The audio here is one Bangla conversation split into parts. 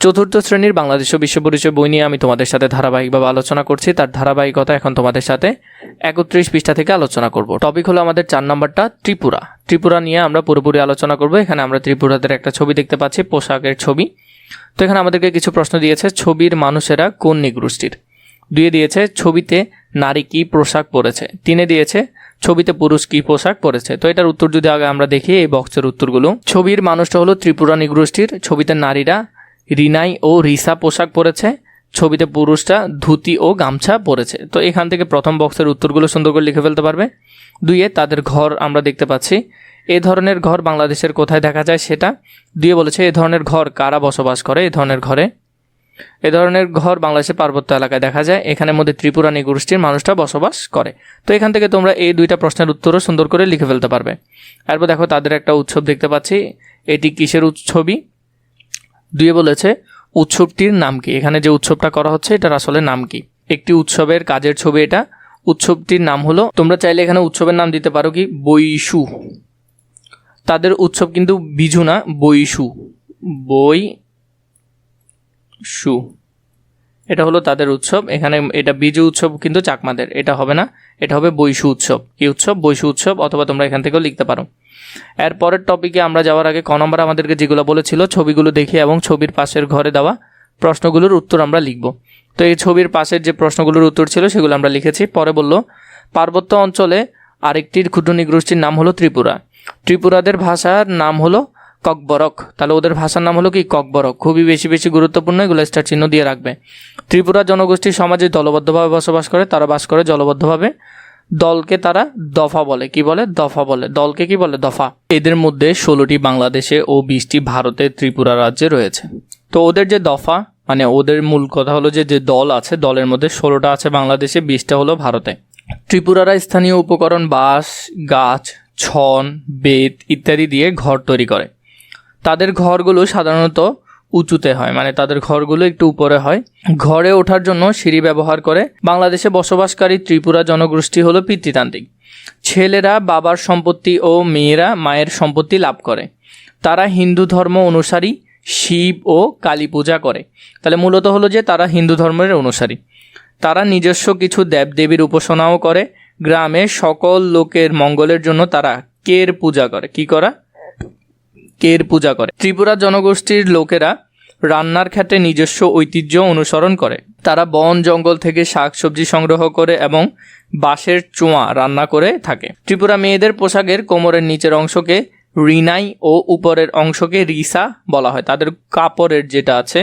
চতুর্থ শ্রেণীর বাংলাদেশ ও বিশ্ব পরিচয় বই নিয়ে আমি তোমাদের সাথে ধারাবাহিকভাবে আলোচনা করছি। তার ধারাবাহিকতা এখন তোমাদের সাথে 31 পৃষ্ঠা থেকে আলোচনা করব। টপিক হলো আমাদের 4 নম্বরটা ত্রিপুরা। ত্রিপুরা নিয়ে আমরা পুরোপুরি আলোচনা করব। এখানে আমরা ত্রিপুরাদের একটা ছবি দেখতে পাচ্ছি, পোশাকের ছবি। তো এখানে আমাদেরকে কিছু প্রশ্ন দিয়েছে। ছবির মানুষেরা কোন নিগোষ্ঠীর? 2 দিয়েছে ছবিতে নারী কি পোশাক পরেছে। 3 দিয়েছে ছবিতে পুরুষ কি পোশাক পরেছে। তো এটার উত্তর যদি আগে আমরা দেখি, এই বক্সের উত্তরগুলো। ছবির মানুষটা হলো ত্রিপুরা নিগোষ্ঠীর। ছবিতে নারীরা রিনাই ও রিসা পোশাক পরেছে। ছবিতে পুরুষরা ধুতি ও গামছা পরেছে। তো এখান থেকে প্রথম বক্সের উত্তরগুলো সুন্দর করে লিখে ফেলতে পারবে। 2 তাদের ঘর আমরা দেখতে পাচ্ছি। এ ধরনের ঘর বাংলাদেশের কোথায় দেখা যায় সেটা। 2 বলেছে এ ধরনের ঘর কারা বসবাস করে। এ ধরনের ঘর বাংলাদেশের পার্বত্য এলাকায় দেখা যায়। এখানের মধ্যে ত্রিপুরা নিগোষ্ঠীর মানুষটা বসবাস করে। তো এখান থেকে তোমরা এই 2টা প্রশ্নের উত্তরও সুন্দর করে লিখে ফেলতে পারবে। এরপর দেখো তাদের একটা উৎসব দেখতে পাচ্ছি। এটি কিসের ছবি? 2 বলেছে উৎসবটির নাম কি। এখানে যে উৎসবটা করা হচ্ছে এটার আসলে নাম কি। একটি উৎসবের কাজের ছবি এটা। উৎসবটির নাম হলো, তোমরা চাইলে এখানে উৎসবের নাম দিতে পারো কি বৈশু। তাদের উৎসব কিন্তু বিজু না, বৈশু। বৈশু এটা হলো তাদের উৎসব। এখানে এটা বিজু উৎসব কিন্তু চাকমাদের, এটা হবে না, এটা হবে বৈশু উৎসব। কি উৎসব? বৈশু উৎসব। অথবা তোমরা এখান থেকেও লিখতে পারো। এর পরের টপিকে আমরা যাওয়ার আগে ক নম্বর আমাদেরকে যেগুলো বলেছিল ছবিগুলো দেখে এবং ছবির পাশের ঘরে দেওয়া প্রশ্নগুলোর উত্তর আমরা লিখব। তো এই ছবির পাশের যে প্রশ্নগুলোর উত্তর ছিল সেগুলো আমরা লিখেছি। পরে বলল পার্বত্য অঞ্চলে আরেকটির ক্ষুদ্র নিগোষ্ঠীর নাম হলো ত্রিপুরা। ত্রিপুরাদের ভাষার নাম হলো ককবরক। তাহলে ওদের ভাষার নাম হলো কি? ককবরক। খুবই বেশি গুরুত্বপূর্ণ, এগুলো স্টার চিহ্ন দিয়ে রাখবে। ত্রিপুরা জনগোষ্ঠী সমাজে দলবদ্ধভাবে বসবাস করে। তারা বাস করে দলবদ্ধভাবে। দলকে তারা দফা বলে। কি বলে? দফা বলে। দলকে কি বলে? দফা। এদের মধ্যে 16টি বাংলাদেশে ও 20টি ভারতে ত্রিপুরা রাজ্যে রয়েছে। তো ওদের যে দফা, মানে ওদের মূল কথা হলো যে দল আছে, দলের মধ্যে 16টা আছে বাংলাদেশে, 20টা হলো ভারতে। ত্রিপুরারা স্থানীয় উপকরণ বাঁশ, গাছ, ছন, বেত ইত্যাদি দিয়ে ঘর তৈরি করে। তাদের ঘরগুলো সাধারণত উঁচুতে হয়, মানে তাদের ঘরগুলো একটু উপরে হয়। ঘরে ওঠার জন্য সিঁড়ি ব্যবহার করে। বাংলাদেশে বসবাসকারী ত্রিপুরা জনগোষ্ঠী হলো পিতৃতান্ত্রিক। ছেলেরা বাবার সম্পত্তি ও মেয়েরা মায়ের সম্পত্তি লাভ করে। তারা হিন্দু ধর্ম অনুসারী, শিব ও কালী পূজা করে। তাহলে মূলত হলো যে তারা হিন্দু ধর্মের অনুসারী। তারা নিজস্ব কিছু দেবদেবীর উপাসনাও করে। গ্রামে সকল লোকের মঙ্গলের জন্য তারা কের পূজা করে। কি করা? কের পূজা করে। ত্রিপুরা জনগোষ্ঠীর লোকেরা রান্নার ক্ষেত্রে নিজস্ব ঐতিহ্য অনুসরণ করে। তারা বন জঙ্গল থেকে শাকসবজি সংগ্রহ করে এবং বাঁশের চোয়া রান্না করে থাকে। ত্রিপুরা মেয়েদের পোশাকের কোমরের নিচের অংশকে রিনাই ও উপরের অংশকে রিসা বলা হয়। তাদের কাপড়ের যেটা আছে,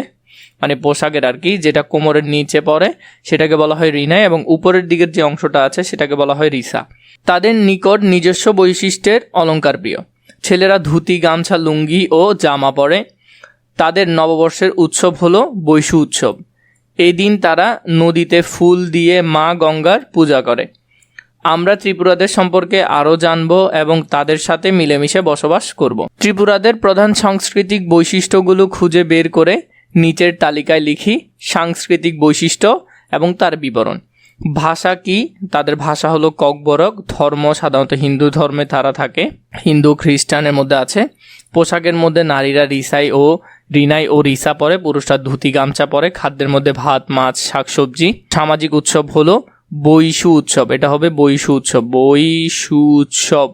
মানে পোশাকের আর কি, যেটা কোমরের নিচে পড়ে সেটাকে বলা হয় রিনাই এবং উপরের দিকের যে অংশটা আছে সেটাকে বলা হয় রিসা। তাদের নিকট নিজস্ব বৈশিষ্ট্যের অলংকার প্রিয়। ছেলেরা ধুতি, গামছা, লুঙ্গি ও জামা পরে। তাদের নববর্ষের উৎসব হলো বৈশু উৎসব। এই দিন তারা নদীতে ফুল দিয়ে মা গঙ্গার পূজা করে। আমরা ত্রিপুরাদের সম্পর্কে আরও জানব এবং তাদের সাথে মিলেমিশে বসবাস করব। ত্রিপুরাদের প্রধান সাংস্কৃতিক বৈশিষ্ট্যগুলো খুঁজে বের করে নিচের তালিকায় লিখি। সাংস্কৃতিক বৈশিষ্ট্য এবং তার বিবরণ। ভাষা কি? তাদের ভাষা হলো ককবরক। ধর্ম সাধারণত হিন্দু ধর্মে তারা থাকে, হিন্দু খ্রিস্টানের মধ্যে আছে। পোশাকের মধ্যে নারীরা রিনাই ও রিসা পরে, পুরুষরা ধুতি গামছা পরে। খাদ্যের মধ্যে ভাত, মাছ, শাকসবজি। সামাজিক উৎসব হলো বৈশু উৎসব। এটা হবে বৈশু উৎসব। বৈশু উৎসব।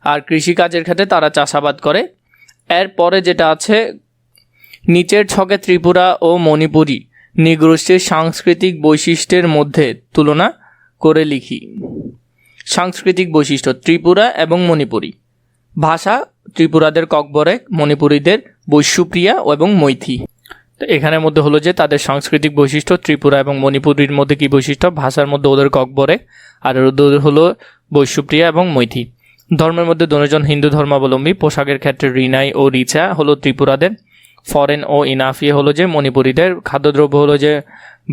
আর কৃষিকাজের ক্ষেত্রে তারা চাষাবাদ করে। এরপরে যেটা আছে নিচের ছকে ত্রিপুরা ও মণিপুরী নিগোষ্ঠীর সাংস্কৃতিক বৈশিষ্ট্যের মধ্যে তুলনা করে লিখি। সাংস্কৃতিক বৈশিষ্ট্য ত্রিপুরা এবং মণিপুরী। ভাষা ত্রিপুরাদের ককবরক, মণিপুরীদের বৈশ্যপ্রিয়া এবং মৈথি। তো এখানের মধ্যে হলো যে তাদের সাংস্কৃতিক বৈশিষ্ট্য ত্রিপুরা এবং মণিপুরীর মধ্যে কি বৈশিষ্ট্য? ভাষার মধ্যে ওদের ককবরক আর ওদের হলো বৈশ্যপ্রিয়া এবং মৈথি। ধর্মের মধ্যে দুজন হিন্দু ধর্মাবলম্বী। পোশাকের ক্ষেত্রে রিনাই ও রিচা হলো ত্রিপুরাদের। ফরেন ও ইনাফি হলো যে মণিপুরীদের। খাদ্যদ্রব্য হলো যে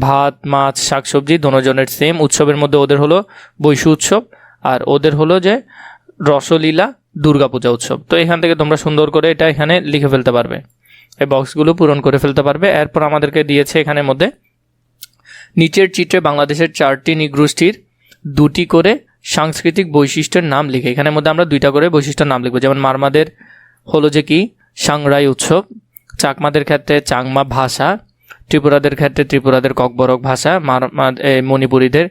ভাত, মাছ, শাকসবজি দুজনের সেম। উৎসবের মধ্যে ওদের হলো বৈশু উৎসব আর ওদের হলো যে রসলীলা দুর্গাপূজা উৎসব। তো এখান থেকে তোমরা সুন্দর করে এটা এখানে লিখে ফেলতে পারবে, এই বক্সগুলো পূরণ করে ফেলতে পারবে। এরপর আমাদেরকে দিয়েছে এখানের মধ্যে নিচের চিত্রে বাংলাদেশের 4টি নিগোষ্ঠীর 2টি করে সাংস্কৃতিক বৈশিষ্ট্যের নাম লিখে। এখানের মধ্যে আমরা 2টা করে বৈশিষ্ট্যের নাম লিখবো। যেমন মারমাদের হলো যে কি সাংরাই উৎসব, চাকমাদের ক্ষেত্রে চাংমা ভাষা, ত্রিপুরাদের ক্ষেত্রে ত্রিপুরাদের ককবরক ভাষা, মণিপুরীদের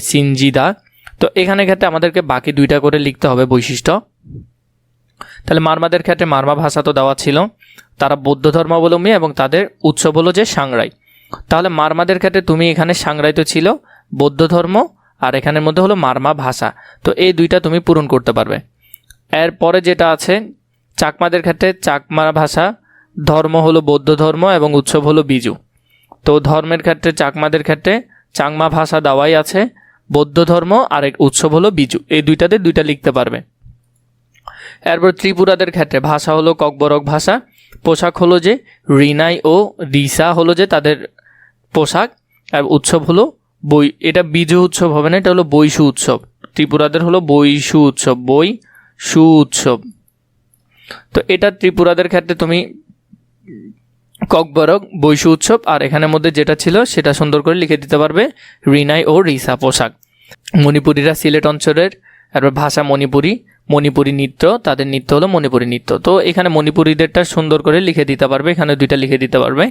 সিনজিদা। তো এখানে ক্ষেত্রে আমাদেরকে বাকি 2টা করে লিখতে হবে বৈশিষ্ট্য। তাহলে মারমাদের ক্ষেত্রে মারমা ভাষা তো দেওয়া ছিল, তারা বৌদ্ধ ধর্মাবলম্বী এবং তাদের উৎসব হলো যে সাংরাই। তাহলে মারমাদের ক্ষেত্রে তুমি এখানে সাংরাই তো ছিল বৌদ্ধ ধর্ম, আর এখানের মধ্যে হলো মারমা ভাষা, তো এই 2টা তুমি পূরণ করতে পারবে। এরপরে যেটা আছে চাকমাদের ক্ষেত্রে চাকমা ভাষা, ধর্ম হলো বৌদ্ধ ধর্ম এবং উৎসব হলো বিজু। তো ধর্মের ক্ষেত্রে চাকমাদের ক্ষেত্রে চাংমা ভাষা দেওয়াই আছে, বৌদ্ধ ধর্ম আর এক উৎসব হলো বিজু, এই 2টাতে 2টা লিখতে পারবে। এরপর ত্রিপুরাদের ক্ষেত্রে ভাষা হলো ককবরক ভাষা, পোশাক হলো যে রিনাই ও রিসা হলো যে তাদের পোশাক, আর উৎসব হলো এটা বিজু উৎসব হবে না, এটা হলো বৈশু উৎসব। ত্রিপুরাদের হলো বৈশু উৎসব, বৈশু উৎসব। তো এটা ত্রিপুরাদের ক্ষেত্রে তুমি ককবরক বৈশু উৎসব, আর এখানের মধ্যে যেটা ছিল সেটা সুন্দর করে লিখে দিতে পারবে রিনাই ও রিসা পোশাক। মণিপুরীরা সিলেট অঞ্চলের, এরপর ভাষা মণিপুরী নৃত্য, তাদের নৃত্য হলো মণিপুরী নৃত্য। তো এখানে মণিপুরীদেরটা সুন্দর করে লিখে দিতে পারবে, এখানে 2টা লিখে দিতে পারবে।